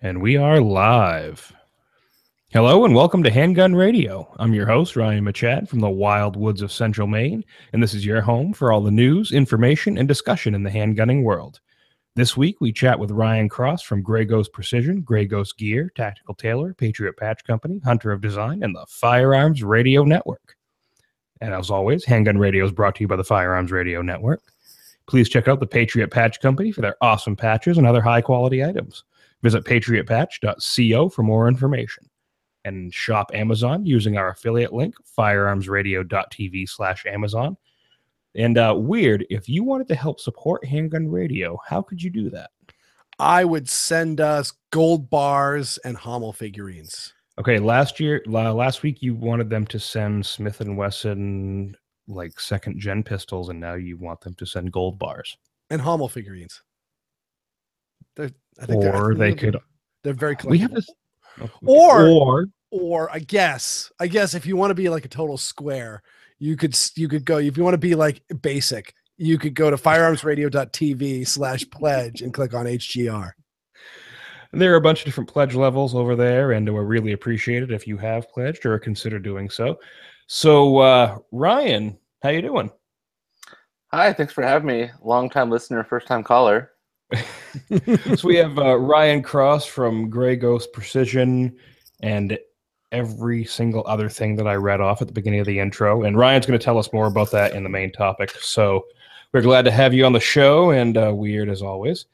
And we are live. Hello and welcome to Handgun Radio. I'm your host, Ryan Machad from the wild woods of central Maine, and this is your home for all the news, information, and discussion in the handgunning world. This week, we chat with Ryan Cross from Grey Ghost Precision, Grey Ghost Gear, Tactical Tailor, Patriot Patch Company, Hunter of Design, and the Firearms Radio Network. And as always, Handgun Radio is brought to you by the Firearms Radio Network. Please check out the Patriot Patch Company for their awesome patches and other high-quality items. Visit patriotpatch.co for more information. And shop Amazon using our affiliate link, firearmsradio.tv/Amazon. And weird, if you wanted to help support Handgun Radio, how could you do that? I would send us gold bars and Hummel figurines. Okay, last week you wanted them to send Smith & Wesson like second-gen pistols, and now you want them to send gold bars. And Hummel figurines. They're very collectible. We have this, or I guess if you want to be like a total square, you could go. If you want to be like basic, you could go to firearmsradio.tv/pledge and click on HGR. There are a bunch of different pledge levels over there, and we're really appreciated if you have pledged or consider doing so. So, Ryan, how you doing? Hi, thanks for having me. Long-time listener, first-time caller. So we have Ryan Cross from Grey Ghost Precision and every single other thing that I read off at the beginning of the intro. And Ryan's going to tell us more about that in the main topic. So we're glad to have you on the show, and Weird as always.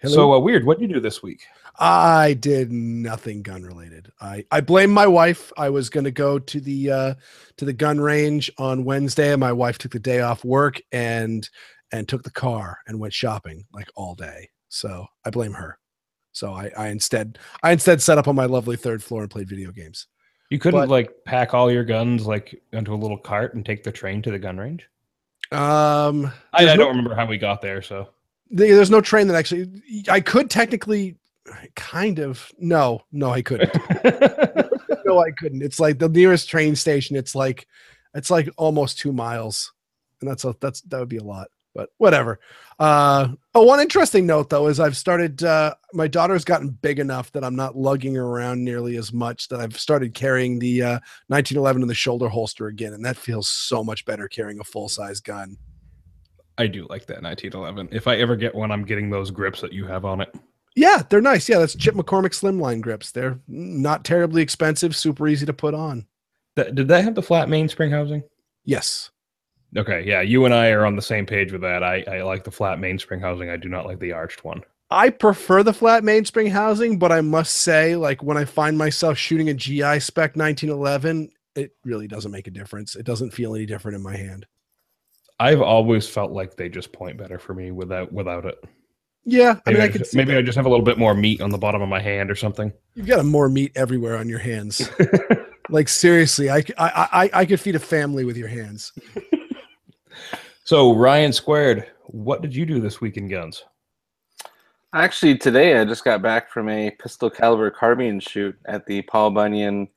Hello. So Weird, what did you do this week? I did nothing gun related. I blame my wife. I was going to go to the gun range on Wednesday, and my wife took the day off work and took the car and went shopping like all day. So I blame her. So I instead set up on my lovely third floor and played video games. You couldn't like pack all your guns like into a little cart and take the train to the gun range? I don't remember how we got there. So there's no train that actually, I could technically kind of, no, I couldn't. No, I couldn't. It's like the nearest train station. It's like almost 2 miles. And that would be a lot. But whatever. One interesting note, though, is I've started, my daughter's gotten big enough that I'm not lugging her around nearly as much, that I've started carrying the 1911 in the shoulder holster again. And that feels so much better carrying a full-size gun. I do like that 1911. If I ever get one, I'm getting those grips that you have on it. Yeah, they're nice. Yeah, that's Chip McCormick Slimline grips. They're not terribly expensive, super easy to put on. Did that have the flat mainspring housing? Yes. Okay, yeah, you and I are on the same page with that. I like the flat mainspring housing. I do not like the arched one. I prefer the flat mainspring housing, but I must say, like, when I find myself shooting a GI spec 1911, it really doesn't make a difference. It doesn't feel any different in my hand. I've always felt like they just point better for me without it. Yeah, maybe I just have a little bit more meat on the bottom of my hand or something. You've got more meat everywhere on your hands. Like, seriously, I could feed a family with your hands. So, Ryan Squared, what did you do this week in guns? Actually, today I just got back from a pistol caliber carbine shoot at the Paul Bunyan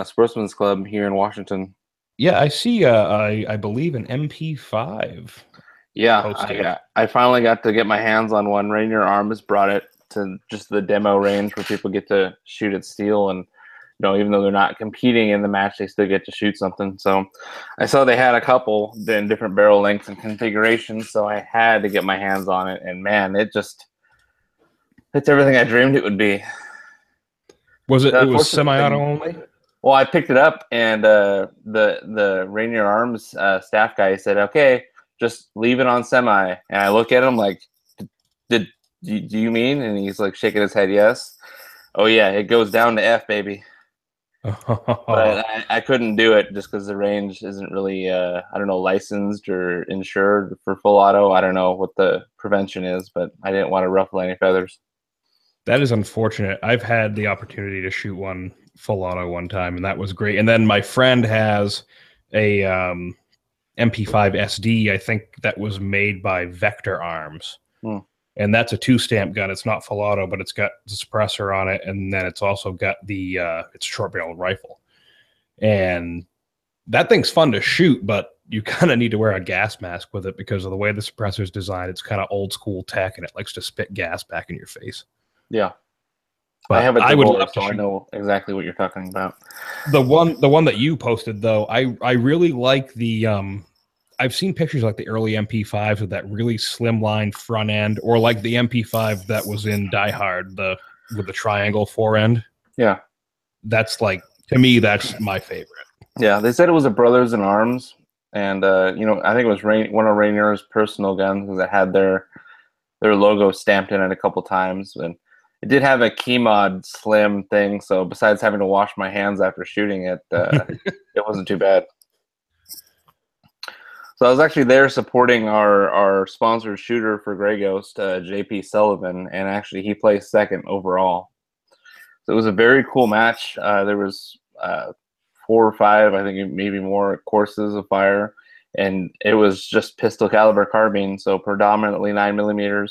Sportsman's Club here in Washington. Yeah, I see, I believe, an MP5. Yeah, I finally got to get my hands on one. Rainier Arms brought it to just the demo range where people get to shoot at steel, and even though they're not competing in the match, they still get to shoot something. So I saw they had a couple in different barrel lengths and configurations, so I had to get my hands on it. And man, it's everything I dreamed it would be. Was it was semi-auto only? Well, I picked it up, and the Rainier Arms staff guy said, "Okay, just leave it on semi." And I look at him like, do you mean? And he's like shaking his head, yes. Oh yeah, it goes down to F, baby. But I couldn't do it just because the range isn't really, licensed or insured for full auto. I don't know what the prevention is, but I didn't want to ruffle any feathers. That is unfortunate. I've had the opportunity to shoot one full auto one time, and that was great. And then my friend has a MP5 SD, I think that was made by Vector Arms. And that's a 2-stamp gun. It's not full auto, but it's got the suppressor on it, and then it's also got the it's a short barrel rifle. And that thing's fun to shoot, but you kind of need to wear a gas mask with it because of the way the suppressor is designed. It's kind of old school tech, and it likes to spit gas back in your face. Yeah. I But have a I would divorce, love to so I shoot. know exactly what you're talking about. The one that you posted though, I really like the I've seen pictures like the early MP5s with that really slimline front end, or like the MP5 that was in Die Hard, the with the triangle fore end. Yeah. That's like, to me, that's my favorite. Yeah, they said it was a Brothers in Arms, and I think it was one of Rainier's personal guns that had their logo stamped in it a couple times, and it did have a key mod slim thing. So besides having to wash my hands after shooting it, it wasn't too bad. So I was actually there supporting our sponsored shooter for Grey Ghost, JP Sullivan, and actually he placed second overall. So it was a very cool match. There was 4 or 5, I think maybe more courses of fire, and it was just pistol caliber carbine, so predominantly 9mm,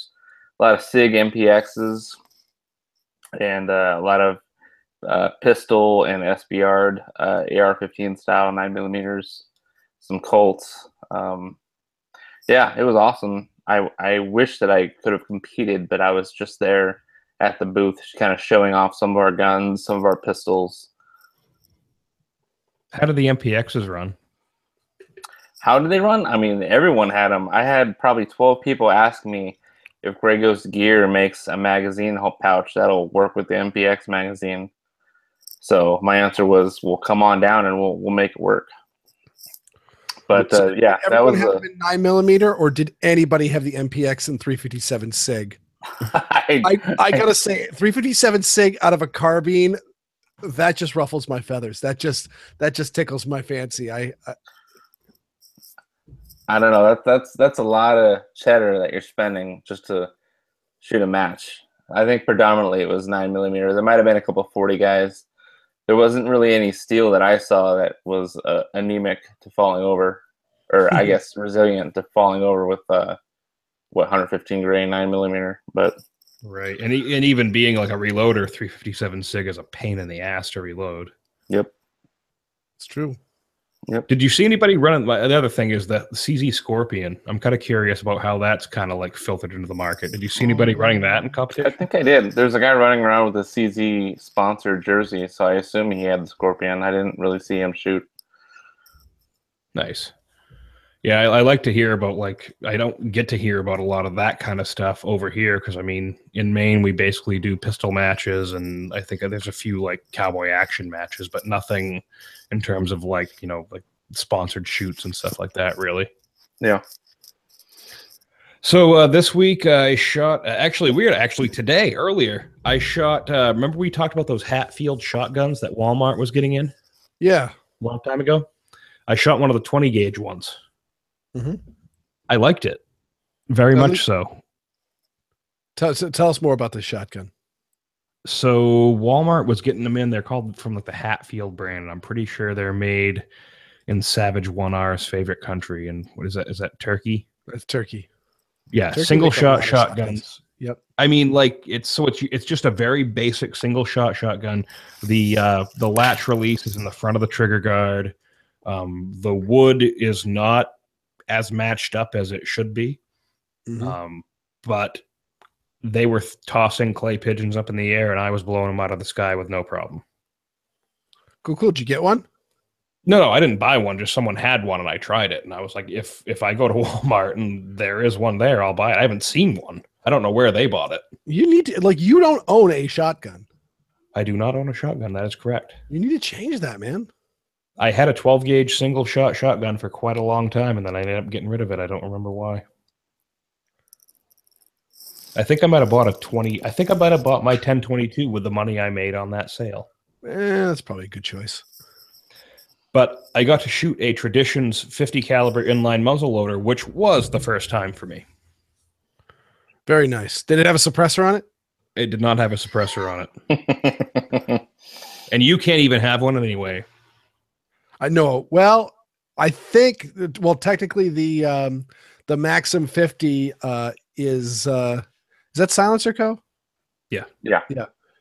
a lot of SIG MPXs, and a lot of pistol and SBR AR-15 style 9mm, some Colts. Yeah, it was awesome. I wish that I could have competed, but I was just there at the booth, kind of showing off some of our guns, some of our pistols. How did the MPXs run? How did they run? I mean, everyone had them. I had probably 12 people ask me if Grey Ghost Gear makes a magazine pouch that'll work with the MPX magazine. So my answer was, "Well, come on down and we'll make it work." But yeah, that was have 9mm, or did anybody have the MPX and 357 SIG? I gotta say, 357 SIG out of a carbine, that just ruffles my feathers. That just tickles my fancy. I don't know. That's a lot of cheddar that you're spending just to shoot a match. I think predominantly it was 9mm. There might have been a couple of 40 guys. There wasn't really any steel that I saw that was anemic to falling over, or I guess resilient to falling over with 115 grain 9mm. But right, and even being like a reloader, 357 SIG is a pain in the ass to reload. Yep, it's true. Yep. Did you see anybody running? The other thing is the CZ Scorpion. I'm kind of curious about how that's kind of like filtered into the market. Did you see anybody running that in competition? I think I did. There's a guy running around with a CZ sponsored jersey, so I assume he had the Scorpion. I didn't really see him shoot. Nice. Yeah, I like to hear about, like, I don't get to hear about a lot of that kind of stuff over here because, I mean, in Maine, we basically do pistol matches, and I think there's a few, like, cowboy action matches, but nothing in terms of, like, like sponsored shoots and stuff like that, really. Yeah. So this week I shot, today, earlier, I shot, remember we talked about those Hatfield shotguns that Walmart was getting in? Yeah. A long time ago? I shot one of the 20 gauge ones. Mm-hmm. I liked it very much so. Tell us more about this shotgun. So Walmart was getting them in. They're called from like the Hatfield brand, and I'm pretty sure they're made in Savage 1R's favorite country. And what is that? Is that Turkey? That's Turkey. Yeah, Turkey single shot shotguns. Yep. I mean, like it's just a very basic single shot shotgun. The latch release is in the front of the trigger guard. The wood is not as matched up as it should be. Mm-hmm. But they were tossing clay pigeons up in the air, and I was blowing them out of the sky with no problem. Cool. Did you get one? No, I didn't buy one. Just someone had one, and I tried it. And I was like, if I go to Walmart and there is one there, I'll buy it. I haven't seen one. I don't know where they bought it. You need to, like, you don't own a shotgun. I do not own a shotgun. That is correct. You need to change that, man. I had a 12 gauge single shot shotgun for quite a long time, and then I ended up getting rid of it. I don't remember why. I think I might have bought my 1022 with the money I made on that sale. That's probably a good choice. But I got to shoot a Traditions 50 caliber inline muzzleloader, which was the first time for me. Very nice. Did it have a suppressor on it? It did not have a suppressor on it. And you can't even have one anyway. I know. Well, I think, technically the Maxim 50 is that Silencer Co? Yeah.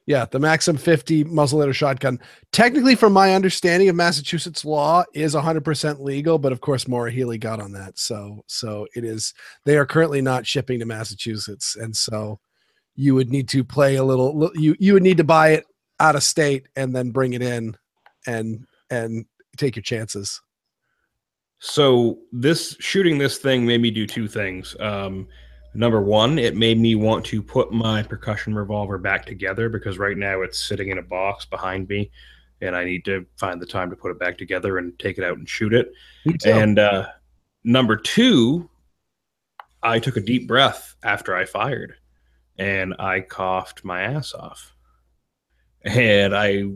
The Maxim 50 muzzleloader shotgun, technically, from my understanding of Massachusetts law, is 100% legal. But of course, Maura Healy got on that, so it is. They are currently not shipping to Massachusetts, and so you would need to play a little. You would need to buy it out of state and then bring it in, and take your chances. So shooting this thing made me do two things. Number one, it made me want to put my percussion revolver back together because right now it's sitting in a box behind me, and I need to find the time to put it back together and take it out and shoot it. Me too. And number two, I took a deep breath after I fired, and I coughed my ass off. And I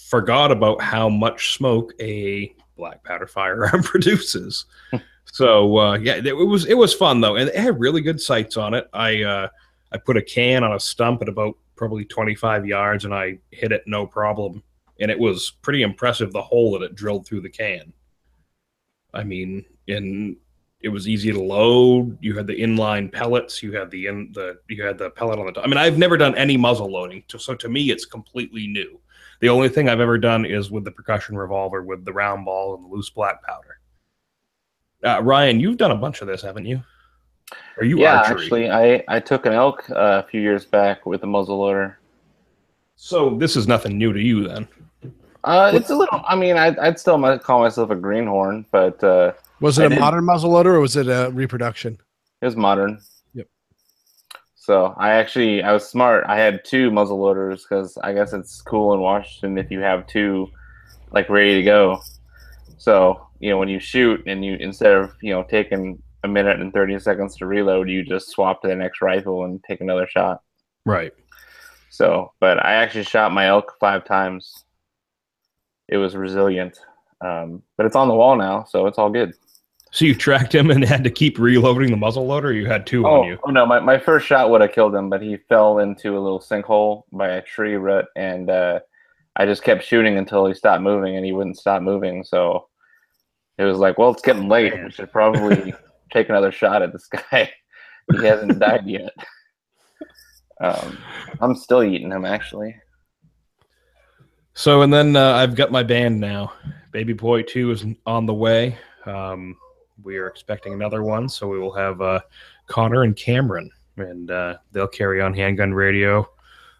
forgot about how much smoke a black powder firearm produces. So yeah, it was fun though, and it had really good sights on it. I put a can on a stump at about probably 25 yards, and I hit it no problem. And it was pretty impressive the hole that it drilled through the can. I mean, it was easy to load. You had the inline pellets. You had the pellet on the top. I mean, I've never done any muzzle loading, so to me, it's completely new. The only thing I've ever done is with the percussion revolver with the round ball and the loose black powder. Ryan, you've done a bunch of this, haven't you? Are you archery? Actually, I took an elk a few years back with a muzzle loader. So this is nothing new to you then? It's a little. I mean, I'd still call myself a greenhorn, but was it a modern muzzleloader or was it a reproduction? It was modern. Yep. So I was smart. I had two muzzleloaders because I guess it's cool in Washington if you have two, like, ready to go. So when you shoot and you instead of taking a minute and 30 seconds to reload, you just swap to the next rifle and take another shot. Right. So, but I actually shot my elk 5 times. It was resilient, but it's on the wall now, so it's all good. So you tracked him and had to keep reloading the muzzle loader, or you had two on you? Oh no, my first shot would have killed him, but he fell into a little sinkhole by a tree root, and I just kept shooting until he stopped moving, and he wouldn't stop moving. So it was like, well, it's getting late. We should probably take another shot at this guy. He hasn't died yet. I'm still eating him, actually. So, and then I've got my band now. Baby Boy 2 is on the way. We are expecting another one, so we will have Connor and Cameron, and they'll carry on Handgun Radio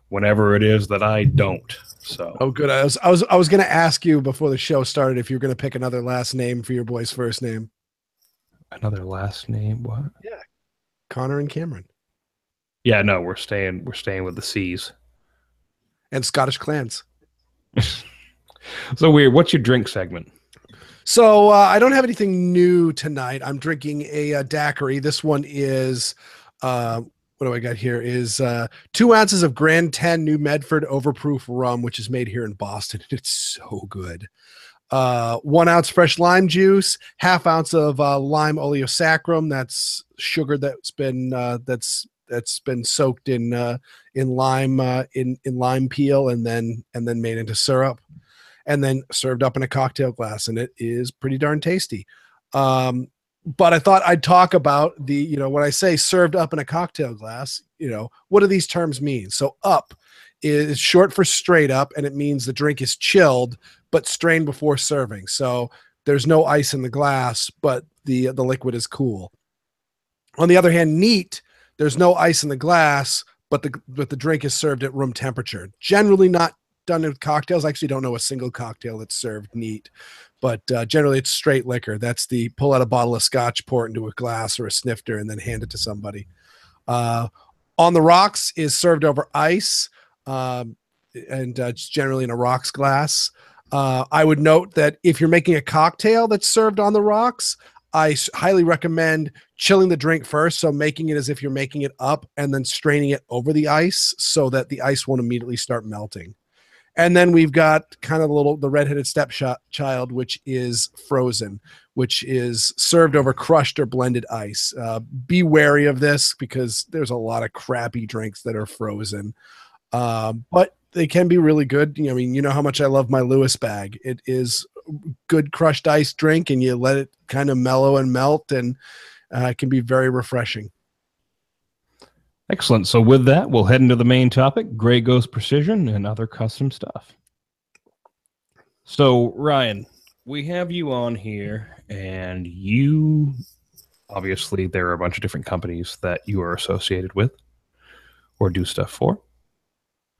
whenever it is that I don't. So, oh, good. I was going to ask you before the show started if you were going to pick another last name for your boy's first name. Another last name? What? Yeah, Connor and Cameron. Yeah, no, we're staying with the C's and Scottish clans. So weird. What's your drink segment? So I don't have anything new tonight. I'm drinking a daiquiri. This one is, what do I got here? Is 2 ounces of Grand 10 New Medford Overproof rum, which is made here in Boston. It's so good. 1 ounce fresh lime juice, ½ ounce of lime oleosaccharum. That's sugar that's been soaked in lime in lime peel and then made into syrup, and then served up in a cocktail glass, and it is pretty darn tasty. But I thought I'd talk about the, when I say served up in a cocktail glass, what do these terms mean? So up is short for straight up, and it means the drink is chilled but strained before serving. So there's no ice in the glass, but the liquid is cool. On the other hand, neat, there's no ice in the glass, but the drink is served at room temperature. Generally not done in cocktails. I actually don't know a single cocktail that's served neat, but generally it's straight liquor. That's the pull out a bottle of scotch, pour it into a glass or a snifter, and then hand it to somebody. On the rocks is served over ice, and it's generally in a rocks glass. I would note that if you're making a cocktail that's served on the rocks, I highly recommend chilling the drink first, so making it as if you're making it up and then straining it over the ice so that the ice won't immediately start melting. And then we've got kind of the redheaded stepchild, which is frozen, which is served over crushed or blended ice. Be wary of this because there's a lot of crappy drinks that are frozen, but they can be really good. I mean, you know how much I love my Lewis bag. It is good crushed ice drink, and you let it kind of mellow and melt, and it can be very refreshing. Excellent. So with that, we'll head into the main topic, Grey Ghost Precision and other custom stuff. So Ryan, we have you on here, and you, obviously there are a bunch of different companies that you are associated with. or do stuff for.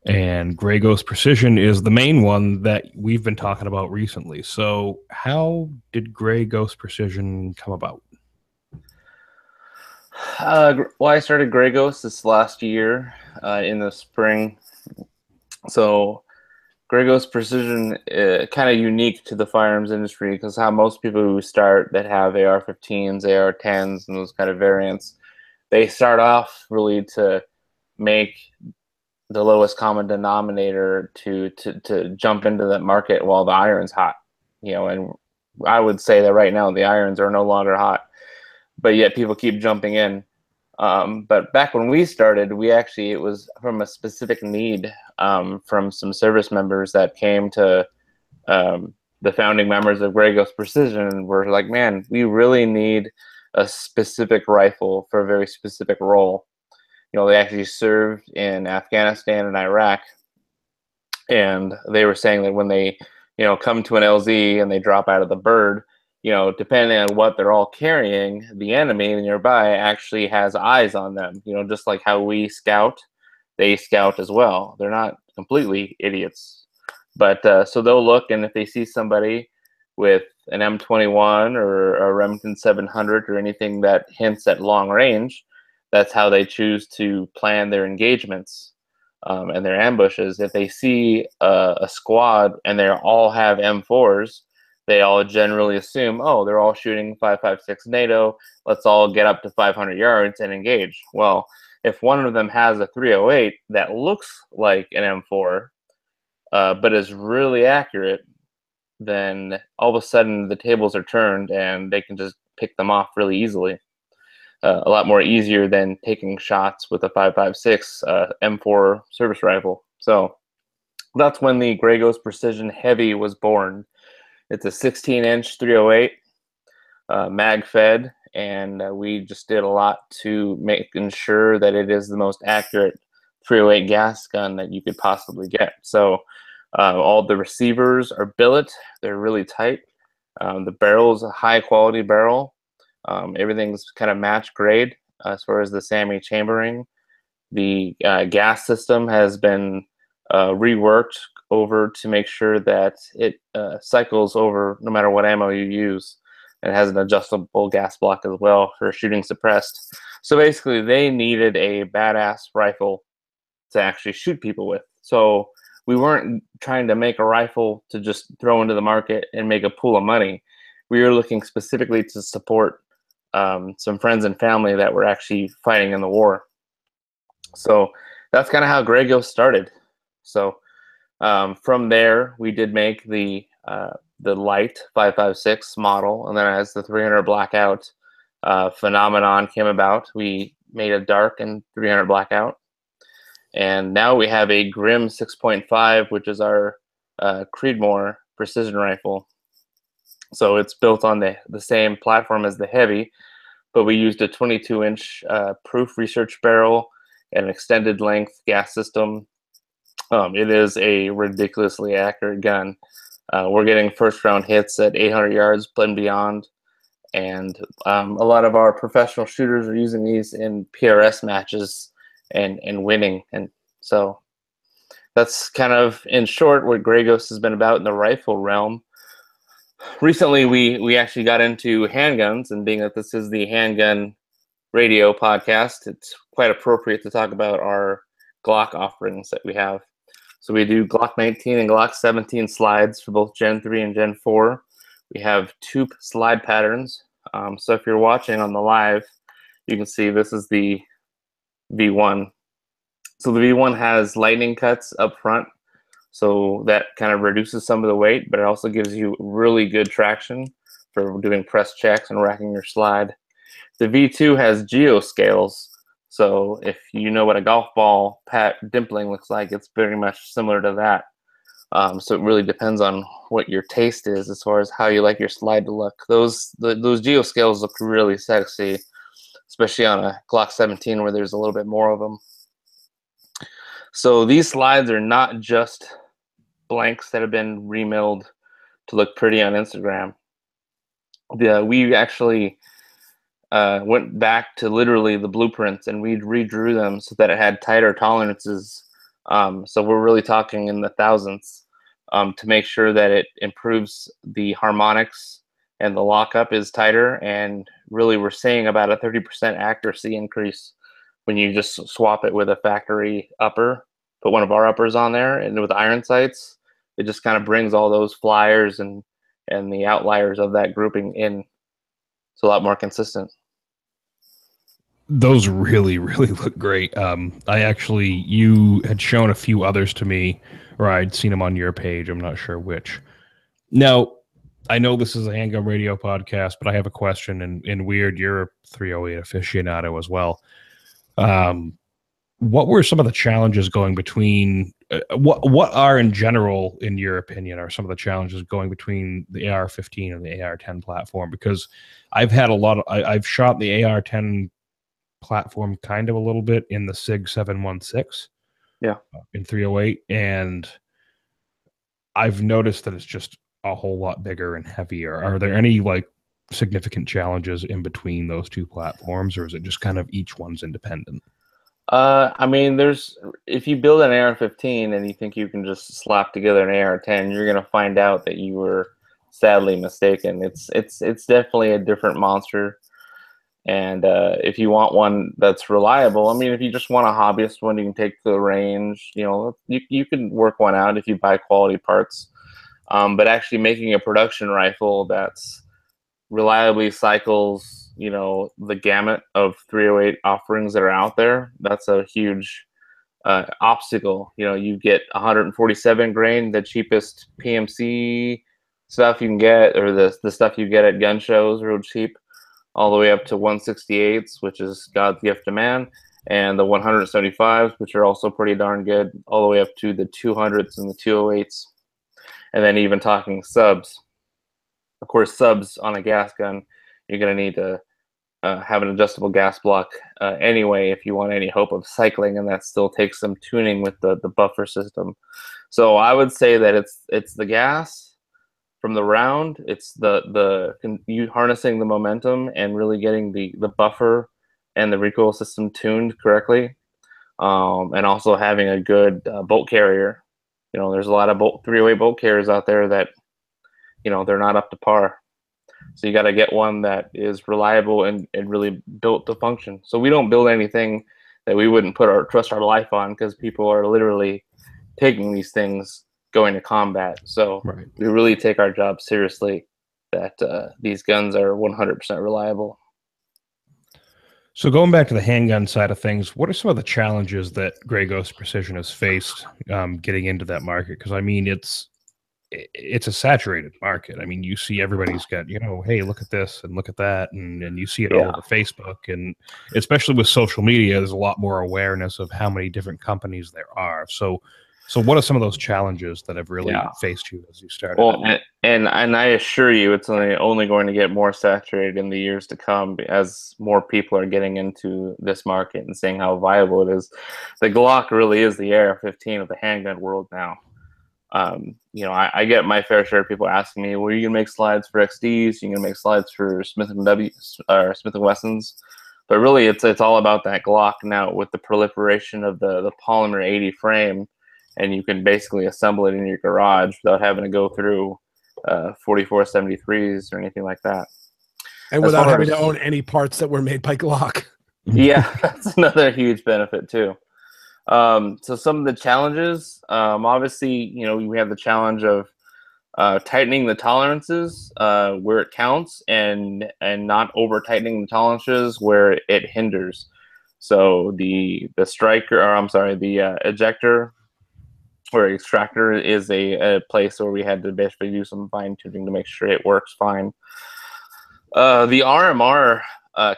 And Gray Ghost Precision is the main one that we've been talking about recently. So how did Gray Ghost Precision come about? Well, I started Gray Ghost this last year in the spring. So Gray Ghost Precision kind of unique to the firearms industry because how most people who start that have AR-15s, AR-10s, and those kind of variants, they start off really to make the lowest common denominator to jump into that market while the iron's hot. And I would say that right now the irons are no longer hot, but yet people keep jumping in. But back when we started, it was from a specific need from some service members that came to the founding members of Gray Ghost Precision and were like, man, we really need a specific rifle for a very specific role. They actually served in Afghanistan and Iraq, and they were saying that when they, come to an LZ and they drop out of the bird, depending on what they're all carrying, the enemy nearby actually has eyes on them. Just like how we scout, they scout as well. They're not completely idiots, but so they'll look, and if they see somebody with an M21 or a Remington 700 or anything that hints at long range, that's how they choose to plan their engagements and their ambushes. If they see a squad and they all have M4s, they all generally assume, oh, they're all shooting 5.56 NATO. Let's all get up to 500 yards and engage. Well, if one of them has a 308 that looks like an M4, but is really accurate, then all of a sudden the tables are turned and they can just pick them off really easily. A lot more easier than taking shots with a 5.56 M4 service rifle. So that's when the Gray Ghost Precision Heavy was born. It's a 16-inch 308 mag fed, and we just did a lot to ensure that it is the most accurate 308 gas gun that you could possibly get. So all the receivers are billet. They're really tight. The barrel is a high quality barrel. Everything's kind of match grade as far as the SAMI chambering. The gas system has been reworked over to make sure that it cycles over no matter what ammo you use. It has an adjustable gas block as well for shooting suppressed. So basically, they needed a badass rifle to actually shoot people with. So we weren't trying to make a rifle to just throw into the market and make a pool of money. We were looking specifically to support some friends and family that were actually fighting in the war. So that's kind of how Gray Ghost started. So from there, we did make the light 5.56 model, and then as the 300 blackout phenomenon came about, we made a dark and 300 blackout. And now we have a Grim 6.5, which is our Creedmoor precision rifle. So it's built on the same platform as the Heavy, but we used a 22-inch proof research barrel and an extended length gas system. It is a ridiculously accurate gun. We're getting first round hits at 800 yards and beyond. And a lot of our professional shooters are using these in PRS matches and winning. And so that's kind of, in short, what Gray Ghost has been about in the rifle realm. Recently, we actually got into handguns, and being that this is the Handgun Radio podcast, it's quite appropriate to talk about our Glock offerings that we have. So we do Glock 19 and Glock 17 slides for both Gen 3 and Gen 4. We have two slide patterns. So if you're watching on the live, you can see this is the V1. So the V1 has lightning cuts up front, so that kind of reduces some of the weight, but it also gives you really good traction for doing press checks and racking your slide. The V2 has geo scales, so if you know what a golf ball dimpling looks like, it's very much similar to that. So it really depends on what your taste is as far as how you like your slide to look. Those geo scales look really sexy, especially on a Glock 17 where there's a little bit more of them. So these slides are not just blanks that have been remilled to look pretty on Instagram. We actually went back to literally the blueprints and we redrew them so that it had tighter tolerances. So we're really talking in the thousandths to make sure that it improves the harmonics and the lockup is tighter. And really, we're seeing about a 30% accuracy increase when you just swap it with a factory upper, put one of our uppers on there, and with iron sights, it just kind of brings all those flyers and the outliers of that grouping in. It's a lot more consistent. Those really, really look great. You had shown a few others to me, or I'd seen them on your page. I'm not sure which. Now, I know this is a Handgun Radio podcast, but I have a question. And Weird, you're a 308 aficionado as well. What were some of the challenges going between? What are in general, in your opinion, are some of the challenges going between the AR-15 and the AR-10 platform? Because I've had I've shot the AR-10 platform kind of a little bit in the SIG 716 in 308, and I've noticed that it's just a whole lot bigger and heavier. Are there any like significant challenges in between those two platforms, or is it just kind of each one's independent? I mean, if you build an AR-15 and you think you can just slap together an AR-10, you're gonna find out that you were sadly mistaken. It's definitely a different monster. And if you want one that's reliable, I mean, if you just want a hobbyist one, you can take to the range. You know, you can work one out if you buy quality parts. But actually making a production rifle that's reliably cycles, you know, the gamut of 308 offerings that are out there, that's a huge obstacle. You know, you get 147 grain, the cheapest PMC stuff you can get, or the stuff you get at gun shows, real cheap, all the way up to 168s, which is God's gift to man, and the 175s, which are also pretty darn good, all the way up to the 200s and the 208s, and then even talking subs. Of course, subs on a gas gun, you're going to need to have an adjustable gas block anyway if you want any hope of cycling, and that still takes some tuning with the buffer system. So I would say that it's the gas from the round, it's you harnessing the momentum and really getting the buffer and the recoil system tuned correctly, and also having a good bolt carrier. You know, there's a lot of 308 bolt carriers out there that, you know, they're not up to par. So you got to get one that is reliable and really built to function. So we don't build anything that we wouldn't trust our life on, because people are literally taking these things going to combat. So Right. We really take our job seriously, that these guns are 100% reliable. So going back to the handgun side of things, what are some of the challenges that Grey Ghost Precision has faced getting into that market? Because I mean, it's a saturated market. I mean, you see everybody's got, you know, hey, look at this and look at that, and you see it all over Facebook, and especially with social media, there's a lot more awareness of how many different companies there are. So what are some of those challenges that have really faced you as you started? Well, and I assure you, it's only going to get more saturated in the years to come as more people are getting into this market and seeing how viable it is. The Glock really is the AR-15 of the handgun world now. You know, I get my fair share of people asking me, well, are you gonna make slides for XDs? You're gonna make slides for Smith & Wessons? But really, it's all about that Glock now, with the proliferation of the polymer 80 frame, and you can basically assemble it in your garage without having to go through 4473s or anything like that. And without having to own any parts that were made by Glock. Yeah, that's another huge benefit too. So some of the challenges, obviously, you know, we have the challenge of tightening the tolerances where it counts, and not over tightening the tolerances where it hinders. So the ejector or extractor is a place where we had to basically do some fine tuning to make sure it works fine. The RMR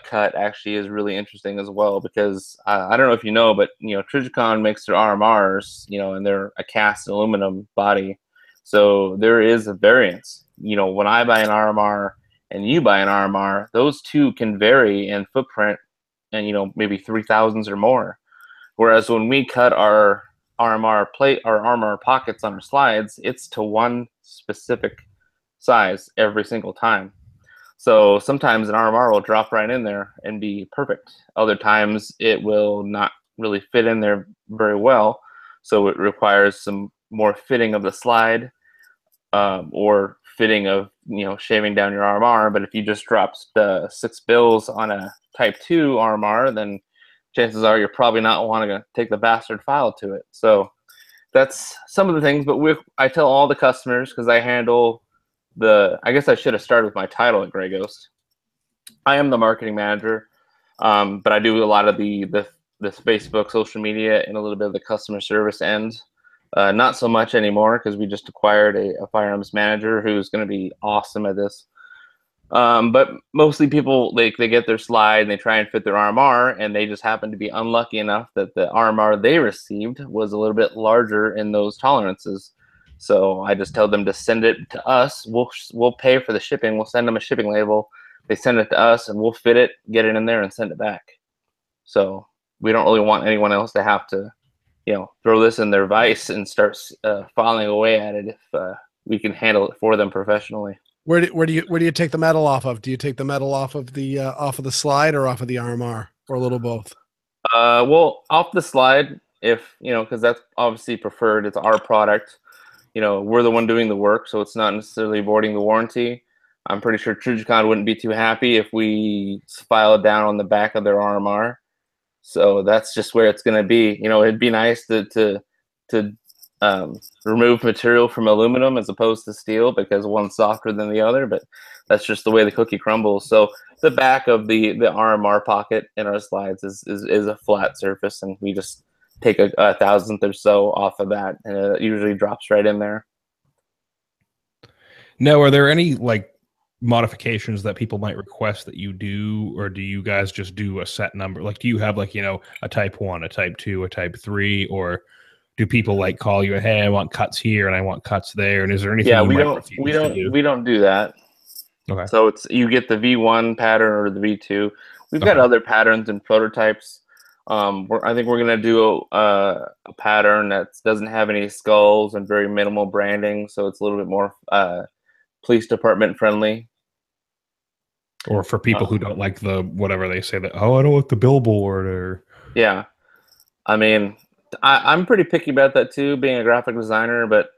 cut actually is really interesting as well, because I don't know if you know, but you know, Trijicon makes their RMRs, you know, and they're a cast aluminum body, so there is a variance. You know, when I buy an RMR and you buy an RMR, those two can vary in footprint, and you know, maybe 3,000s or more. Whereas when we cut our RMR plate, our armor pockets on our slides, it's to one specific size every single time. So sometimes an RMR will drop right in there and be perfect. Other times it will not really fit in there very well. So it requires some more fitting of the slide, or fitting of, shaving down your RMR. But if you just dropped 6 bills on a Type 2 RMR, then chances are you're probably not wanting to take the bastard file to it. So that's some of the things. But I tell all the customers, because I handle I guess I should have started with my title at Grey Ghost. I am the marketing manager, but I do a lot of the Facebook, social media, and a little bit of the customer service end. Not so much anymore, because we just acquired a firearms manager who's going to be awesome at this. But mostly people, they get their slide and they try and fit their RMR, and they just happen to be unlucky enough that the RMR they received was a little bit larger in those tolerances. So I just tell them to send it to us. We'll pay for the shipping. We'll send them a shipping label. They send it to us, and we'll fit it, get it in there, and send it back. So we don't really want anyone else to have to, throw this in their vise and start filing away at it if we can handle it for them professionally. Where do you take the metal off of? Do you take the metal off of the slide or off of the RMR, or a little both? Well, off the slide, because that's obviously preferred. It's our product. We're the one doing the work, so it's not necessarily voiding the warranty. I'm pretty sure Trujicon wouldn't be too happy if we file it down on the back of their RMR. So that's just where it's going to be. It'd be nice to remove material from aluminum as opposed to steel, because one's softer than the other, but that's just the way the cookie crumbles. So the back of the RMR pocket in our slides is a flat surface, and we just take a thousandth or so off of that, and it usually drops right in there. Now, are there any modifications that people might request that you do, or do you guys just do a set number? Do you have a Type 1, a Type 2, a Type 3, or do people call you and, hey, I want cuts here and I want cuts there? And is there anything we don't do that. Okay. So you get the V1 pattern or the V2. We've got other patterns and prototypes. I think we're gonna do a pattern that doesn't have any skulls and very minimal branding, so it's a little bit more police department friendly. Or for people who don't like the whatever they say, that I don't want the billboard, or yeah. I mean, I'm pretty picky about that too, being a graphic designer, but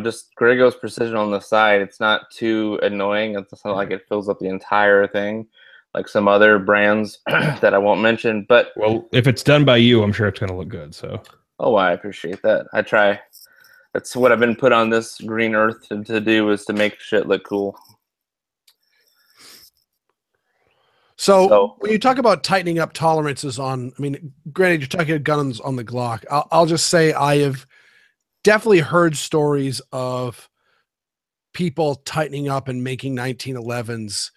just Grey Ghost precision on the side, it's not too annoying. It's not like it fills up the entire thing like some other brands that I won't mention. But well, if it's done by you, I'm sure it's going to look good. So I appreciate that. I try. That's what I've been put on this green earth to do, is to make shit look cool. So when you talk about tightening up tolerances granted, you're talking guns on the Glock. I'll just say I have definitely heard stories of people tightening up and making 1911s,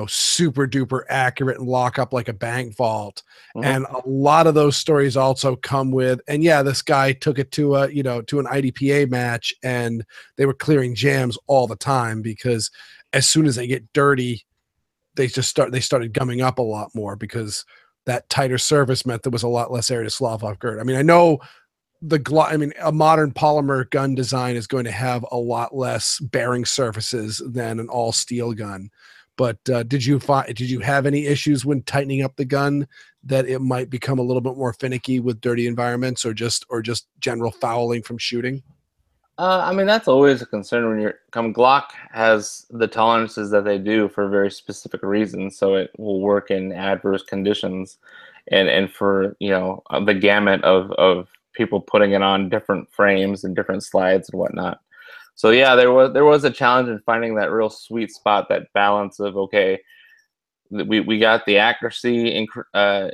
super duper accurate and lock up like a bank vault. Mm-hmm. And a lot of those stories also come with, and yeah, this guy took it to an IDPA match, and they were clearing jams all the time, because as soon as they get dirty, they started gumming up a lot more, because that tighter surface meant there was a lot less area to slough off gird. I know a modern polymer gun design is going to have a lot less bearing surfaces than an all steel gun. But did you have any issues when tightening up the gun, that it might become a little bit more finicky with dirty environments, or just general fouling from shooting? That's always a concern when Glock has the tolerances that they do for very specific reasons, so it will work in adverse conditions, and for the gamut of people putting it on different frames and different slides and whatnot. So yeah, there was a challenge in finding that real sweet spot, that balance of, okay, we got the accuracy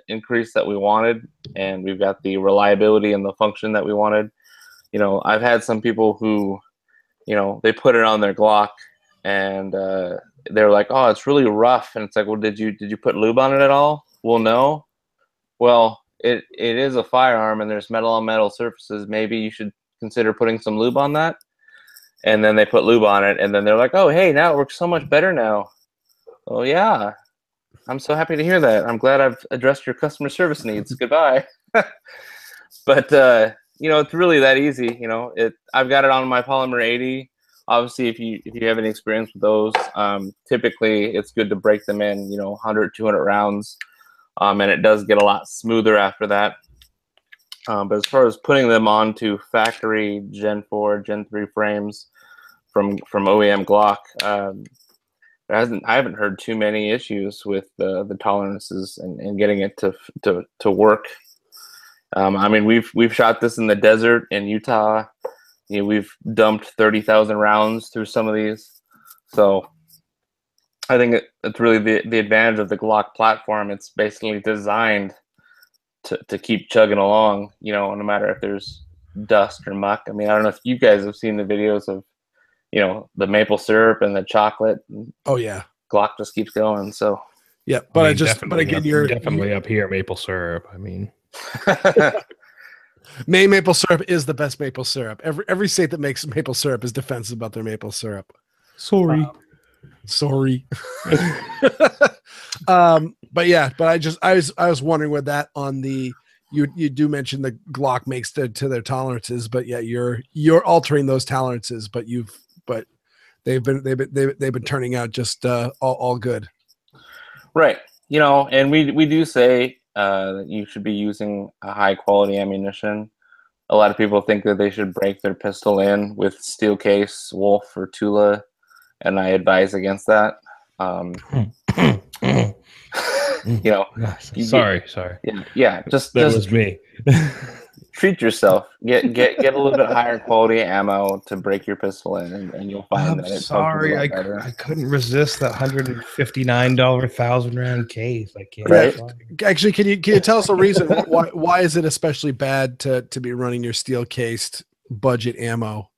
increase that we wanted, and we've got the reliability and the function that we wanted. I've had some people who, they put it on their Glock, and they're like, oh, it's really rough. And it's like, well, did you put lube on it at all? Well, no. Well, it is a firearm, and there's metal on metal surfaces. Maybe you should consider putting some lube on that. And then they put lube on it, and then they're like, oh, hey, now it works so much better now. Oh, yeah. I'm so happy to hear that. I'm glad I've addressed your customer service needs. Goodbye. But, it's really that easy. I've got it on my Polymer 80. obviously, if you have any experience with those, typically it's good to break them in, 100, 200 rounds, and it does get a lot smoother after that. But as far as putting them onto factory Gen 4, Gen 3 frames from OEM Glock, I haven't heard too many issues with the tolerances and getting it to work. I mean, we've shot this in the desert in Utah. We've dumped 30,000 rounds through some of these. So I think it's really the advantage of the Glock platform. It's basically designed to keep chugging along, no matter if there's dust or muck. I mean, I don't know if you guys have seen the videos of, the maple syrup and the chocolate. Oh yeah. Glock just keeps going. So yeah, but I mean, but again, you're definitely up here, maple syrup. I mean, Maine maple syrup is the best maple syrup. Every state that makes maple syrup is defensive about their maple syrup. sorry. But I was wondering with that on the you do mention the Glock makes to their tolerances, but yeah, you're altering those tolerances, but they've been turning out just all good. Right. And we do say that you should be using a high quality ammunition. A lot of people think that they should break their pistol in with steel case, Wolf, or Tula, and I advise against that. Sorry. Yeah. Just was me. Treat yourself. Get a little bit higher quality ammo to break your pistol in, and you'll find that it's sorry. I couldn't resist that $159 1,000-round case. I can't. Right. Actually, can you tell us a reason why is it especially bad to be running your steel cased budget ammo?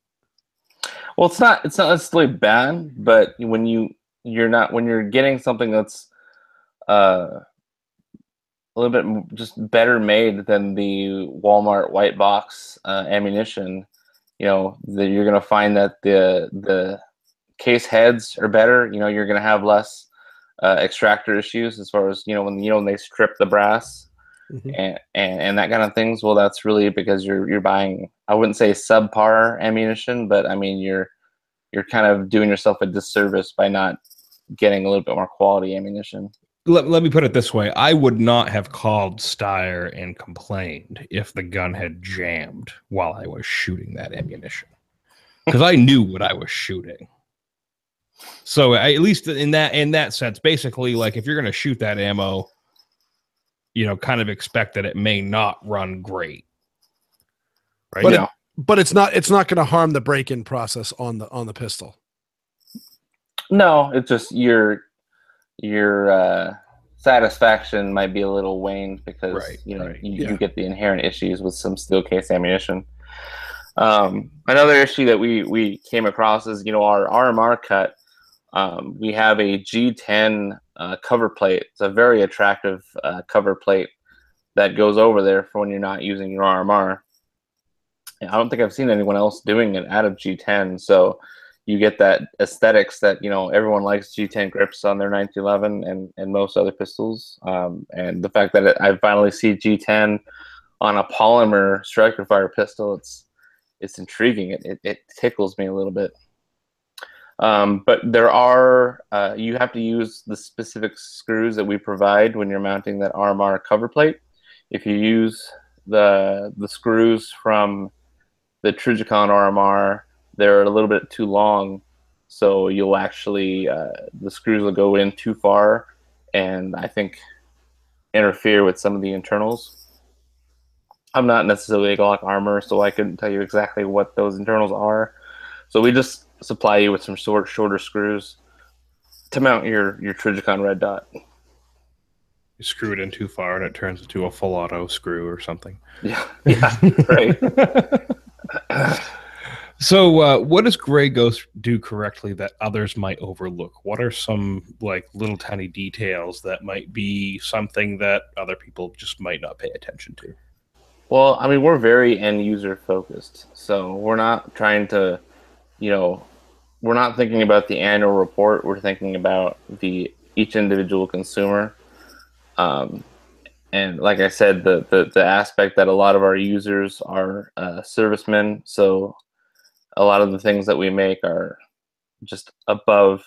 Well, it's not necessarily bad, but when you're getting something that's a little bit just better made than the Walmart white box ammunition, that you're going to find that the case heads are better. You're going to have less extractor issues as far as when they strip the brass and that kind of things. Well, that's really because you're buying, I wouldn't say subpar ammunition, but I mean you're kind of doing yourself a disservice by not getting a little bit more quality ammunition. Let me put it this way. I would not have called Steyer and complained if the gun had jammed while I was shooting that ammunition, because I knew what I was shooting. So at least in that sense, basically, like if you're going to shoot that ammo, kind of expect that it may not run great. Right. But it's not going to harm the break-in process on the pistol. No, it's just your satisfaction might be a little waned because you get the inherent issues with some steel case ammunition. Another issue that we came across is our RMR cut. We have a G10 cover plate. It's a very attractive cover plate that goes over there for when you're not using your RMR. I don't think I've seen anyone else doing it out of G10. So you get that aesthetics that everyone likes G10 grips on their 911 and most other pistols, and the fact that I finally see G10 on a polymer striker fire pistol, it's intriguing. It tickles me a little bit. But there are you have to use the specific screws that we provide when you're mounting that RMR cover plate. If you use the screws from the Trijicon RMR, they're a little bit too long, so you'll actually the screws will go in too far and I think interfere with some of the internals. I'm not necessarily a Glock armor, so I couldn't tell you exactly what those internals are. So we just supply you with some shorter screws to mount your Trijicon red dot. You screw it in too far and it turns into a full auto screw or something. Yeah, right. So what does Grey Ghost do correctly that others might overlook? What are some little tiny details that might be something that other people just might not pay attention to? Well, I mean, we're very end user focused. So we're not trying to, we're not thinking about the annual report. We're thinking about each individual consumer. And like I said, the aspect that a lot of our users are servicemen. So a lot of the things that we make are just above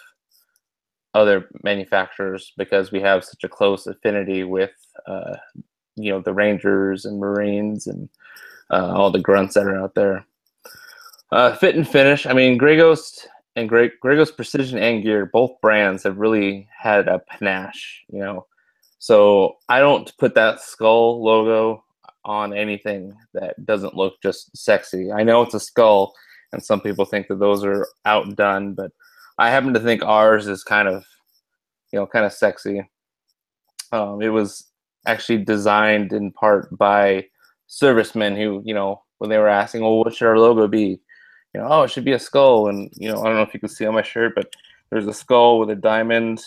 other manufacturers because we have such a close affinity with the Rangers and Marines and all the grunts that are out there. Fit and finish. I mean, Grey Ghost and Grey Ghost Precision and Gear, both brands have really had a panache, So I don't put that skull logo on anything that doesn't look just sexy. I know it's a skull, and some people think that those are outdone, but I happen to think ours is kind of sexy. It was actually designed in part by servicemen who, when they were asking, well, what should our logo be? It should be a skull. And, I don't know if you can see on my shirt, but there's a skull with a diamond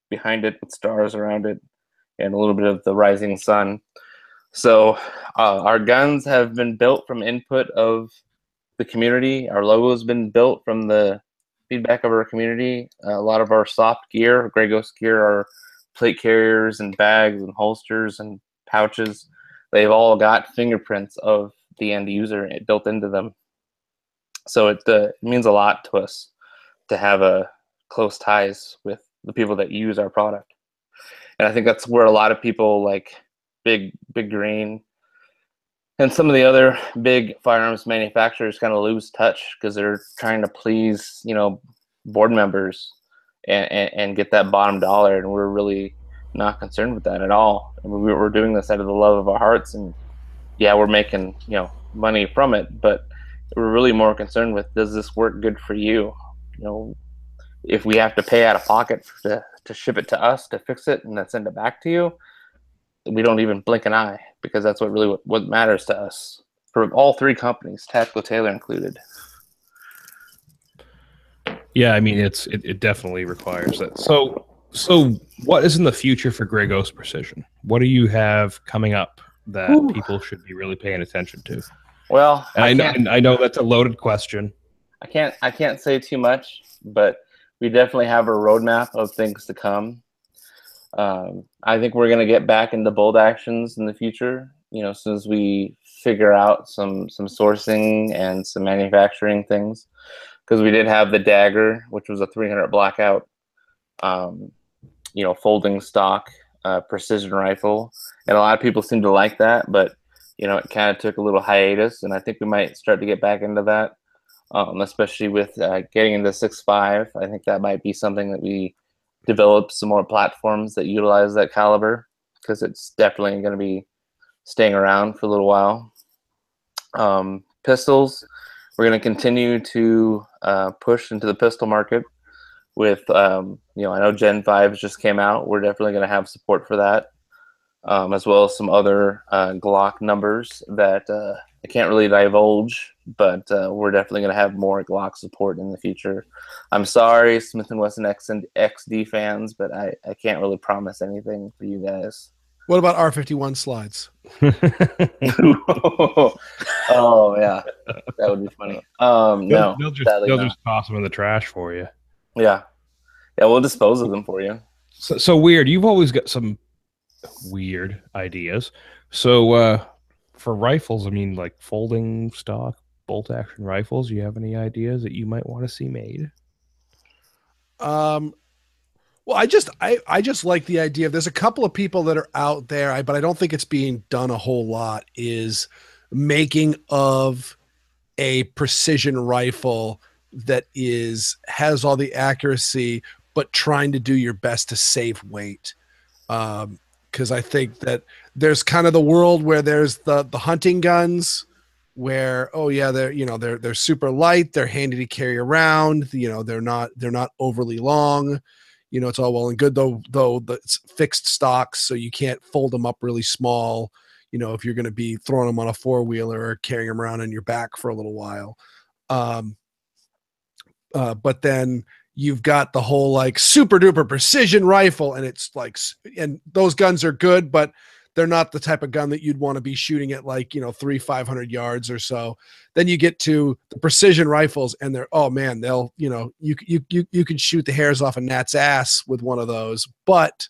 behind it with stars around it and a little bit of the rising sun. So our guns have been built from input of the community. Our logo has been built from the feedback of our community. A lot of our soft gear, Grey Ghost gear, are plate carriers and bags and holsters and pouches. They've all got fingerprints of the end user built into them. So it means a lot to us to have close ties with the people that use our product. And I think that's where a lot of people like Big Green and some of the other big firearms manufacturers kind of lose touch because they're trying to please, board members and get that bottom dollar. And we're really not concerned with that at all. I mean, we're doing this out of the love of our hearts, and yeah, we're making, money from it, but we're really more concerned with, does this work good for you? If we have to pay out of pocket to ship it to us to fix it and then send it back to you, we don't even blink an eye, because that's what matters to us for all three companies, Tactical Tailor included. Yeah, I mean, it definitely requires that. So what is in the future for Grey Ghost Precision? What do you have coming up that people should be really paying attention to? Well, I know that's a loaded question. I can't say too much, but we definitely have a roadmap of things to come. I think we're going to get back into bolt actions in the future, as soon as we figure out some sourcing and some manufacturing things, because we did have the Dagger, which was a 300 blackout, folding stock precision rifle, and a lot of people seem to like that, but it kind of took a little hiatus, and I think we might start to get back into that, especially with getting into 6.5. I think that might be something that we develop some more platforms that utilize that caliber, because it's definitely going to be staying around for a little while. Pistols, we're going to continue to push into the pistol market with, I know Gen 5 just came out. We're definitely going to have support for that, as well as some other Glock numbers that I can't really divulge, but we're definitely going to have more Glock support in the future. I'm sorry, Smith & Wesson X and XD fans, but I can't really promise anything for you guys. What about R51 slides? Oh yeah, that would be funny. No, they'll just toss them in the trash for you. Yeah, we'll dispose of them for you. So weird. You've always got some weird ideas. So for rifles, I mean, like folding stock bolt action rifles, you have any ideas that you might want to see made? Well, I just like the idea of, there's a couple of people that are out there, but I don't think it's being done a whole lot, is making of a precision rifle that has all the accuracy, but trying to do your best to save weight. Because I think that there's kind of the world where there's the hunting guns where, oh yeah, they're super light, they're handy to carry around, they're not overly long. It's all well and good, though it's fixed stocks, so you can't fold them up really small, if you're going to be throwing them on a four-wheeler or carrying them around on your back for a little while. But then you've got the whole like super duper precision rifle, and it's like, and those guns are good, but they're not the type of gun that you'd want to be shooting at 500 yards or so. Then you get to the precision rifles, and they're, oh man, they'll, you can shoot the hairs off a gnat's ass with one of those, but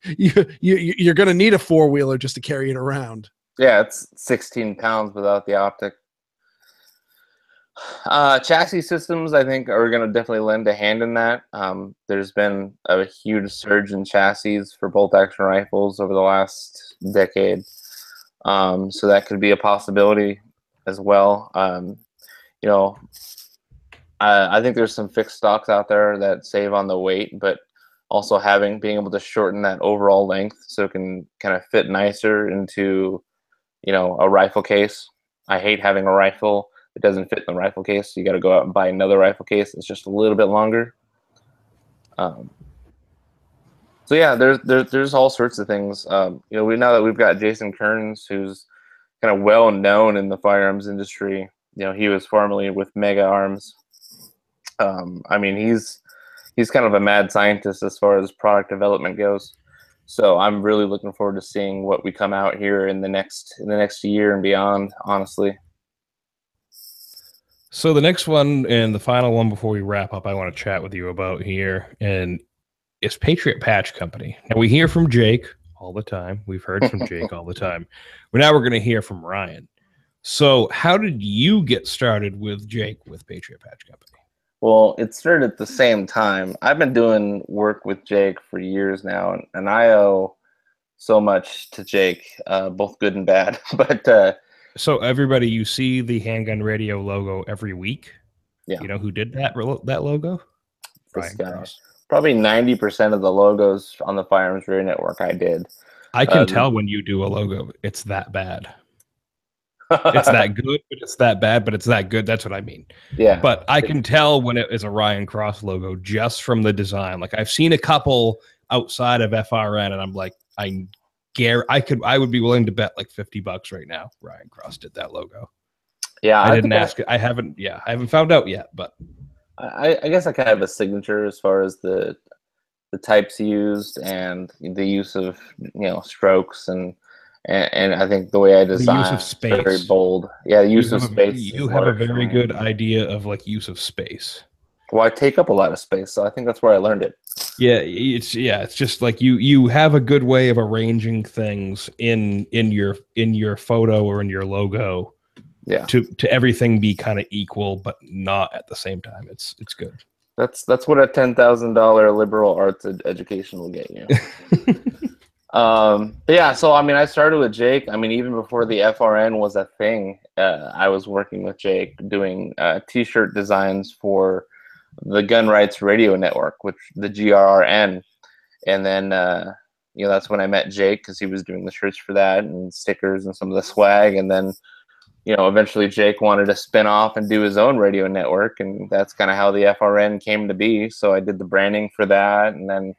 you're going to need a four-wheeler just to carry it around. Yeah, it's 16 pounds without the optic. Chassis systems, I think, are going to definitely lend a hand in that. There's been a huge surge in chassis for bolt-action rifles over the last decade, so that could be a possibility as well. You know, I think there's some fixed stocks out there that save on the weight, but also being able to shorten that overall length so it can kind of fit nicer into, a rifle case. I hate having a rifle. It doesn't fit in the rifle case. So you got to go out and buy another rifle case. It's just a little bit longer. So yeah, there's all sorts of things. We know that we've got Jason Kearns, who's kind of well known in the firearms industry. He was formerly with Mega Arms. I mean, he's kind of a mad scientist as far as product development goes. So I'm really looking forward to seeing what we come out here in the next year and beyond, honestly. So the next one and the final one before we wrap up, I want to chat with you about here, and it's Patriot Patch Company. Now we hear from Jake all the time. We've heard from Jake all the time. But now we're going to hear from Ryan. So how did you get started with Jake with Patriot Patch Company? Well, it started at the same time. I've been doing work with Jake for years now, and I owe so much to Jake, both good and bad. But so everybody, you see the Handgun Radio logo every week. Yeah. You know who did that logo? This guy. Cross. Probably 90% of the logos on the Firearms Radio Network I did. I can tell when you do a logo, it's that bad. It's that good, but it's that bad, but it's that good. That's what I mean. Yeah. But I can tell when it is a Ryan Cross logo just from the design. Like I've seen a couple outside of FRN, and I'm like, I would be willing to bet like $50 right now Ryan Cross did that logo. Yeah, I didn't ask it. I haven't found out yet, but I guess I kind of have a signature as far as the types used and the use of strokes and I think the way I design the use of space, very bold. Yeah, the use of space. You have a very good idea of like use of space. Well, I take up a lot of space, so I think that's where I learned it. Yeah, it's just like you have a good way of arranging things in your photo or in your logo. Yeah. To everything be kind of equal, but not at the same time. It's good. That's what a $10,000 liberal arts education will get you. But yeah, so I mean, I started with Jake. I mean, even before the FRN was a thing, I was working with Jake doing T-shirt designs for the Gun Rights Radio Network, which the GRRN, and then that's when I met Jake because he was doing the shirts for that and stickers and some of the swag, and then eventually Jake wanted to spin off and do his own radio network, and that's kind of how the FRN came to be. So I did the branding for that, and then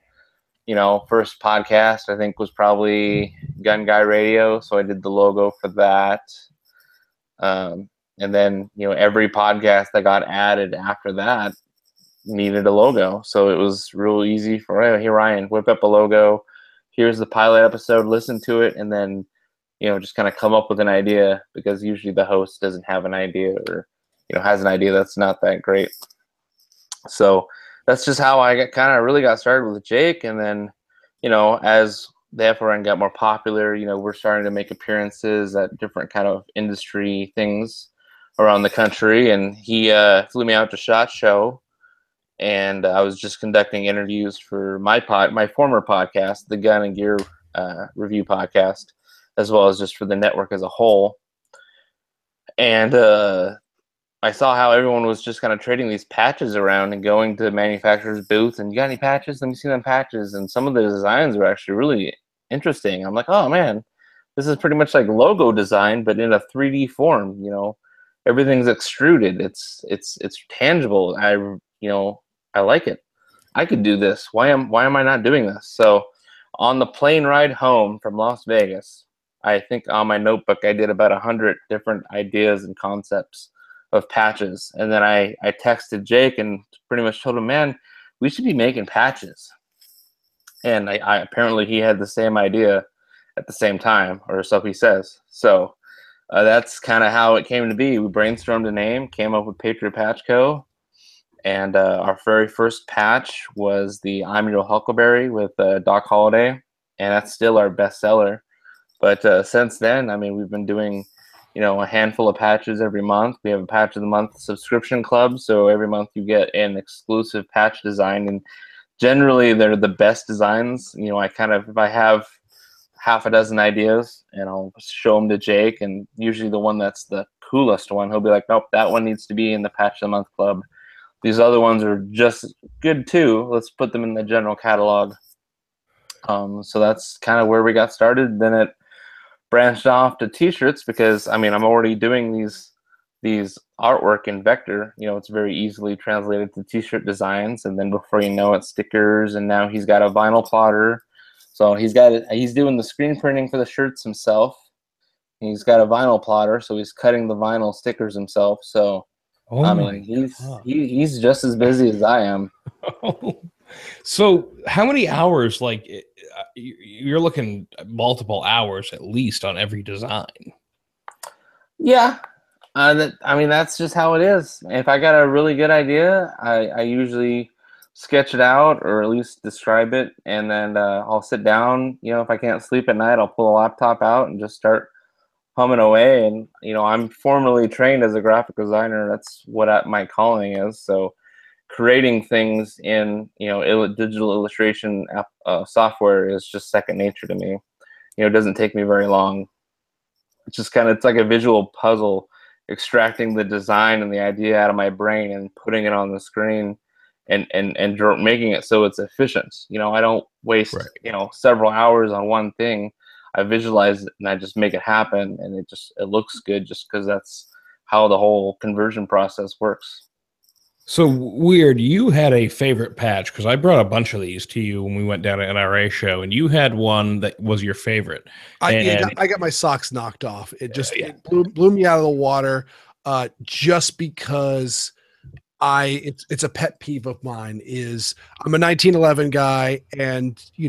first podcast I think was probably Gun Guy Radio, so I did the logo for that. And then every podcast that got added after that needed a logo, so it was real easy for hey Ryan, whip up a logo, here's the pilot episode, listen to it, and then just kind of come up with an idea, because usually the host doesn't have an idea or has an idea that's not that great. So that's just how I really got started with Jake. And then as the FRN got more popular, we're starting to make appearances at different kind of industry things around the country, and he flew me out to SHOT Show, and I was just conducting interviews for my former podcast, the Gun and Gear Review Podcast, as well as just for the network as a whole. And I saw how everyone was just kind of trading these patches around and going to manufacturers' booths and, you got any patches? Let me see them patches. And some of the designs were actually really interesting. I'm like, oh man, this is pretty much like logo design, but in a 3D form. Everything's extruded. It's tangible. I like it. I could do this. Why am I not doing this? So on the plane ride home from Las Vegas, I think on my notebook I did about 100 different ideas and concepts of patches, and then I texted Jake and pretty much told him, man, we should be making patches. And I apparently he had the same idea at the same time, or so he says. So that's kind of how it came to be. We brainstormed a name, came up with Patriot Patch Co. And our very first patch was the I'm Your Huckleberry with Doc Holliday, and that's still our best seller. But since then, I mean, we've been doing a handful of patches every month. We have a patch of the month subscription club, so every month you get an exclusive patch design, and generally they're the best designs. If I have half a dozen ideas, and I'll show them to Jake, and usually the one that's the coolest one, he'll be like, nope, that one needs to be in the patch of the month club. These other ones are just good too. Let's put them in the general catalog. So that's kind of where we got started. Then it branched off to t-shirts because I'm already doing these artwork in vector. It's very easily translated to t-shirt designs, and then before you know it, stickers, and now he's got a vinyl plotter. So he's doing the screen printing for the shirts himself. He's got a vinyl plotter, so he's cutting the vinyl stickers himself. So he's just as busy as I am. So how many hours, you're looking at multiple hours at least on every design? Yeah. That's just how it is. If I got a really good idea, I usually sketch it out or at least describe it, and then I'll sit down. If I can't sleep at night, I'll pull a laptop out and just start humming away. And I'm formally trained as a graphic designer. That's what my calling is. So creating things in digital illustration software is just second nature to me. It doesn't take me very long. It's like a visual puzzle, extracting the design and the idea out of my brain and putting it on the screen, and making it so it's efficient. I don't waste several hours on one thing. I visualize it and I just make it happen, and it looks good just because that's how the whole conversion process works. So weird. You had a favorite patch, because I brought a bunch of these to you when we went down to NRA show, and you had one that was your favorite. I got my socks knocked off. It blew me out of the water, just because it's a pet peeve of mine. Is I'm a 1911 guy, and you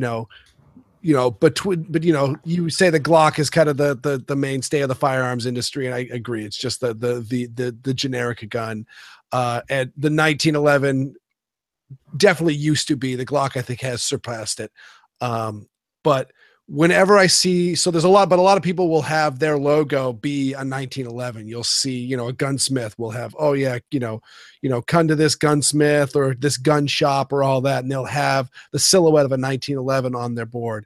say the Glock is kind of the mainstay of the firearms industry, and I agree. It's just the generic gun. And the 1911 definitely used to be. The Glock, I think, has surpassed it. But whenever I see, so there's a lot of people will have their logo be a 1911. You'll see, a gunsmith will have, come to this gunsmith or this gun shop or all that, and they'll have the silhouette of a 1911 on their board.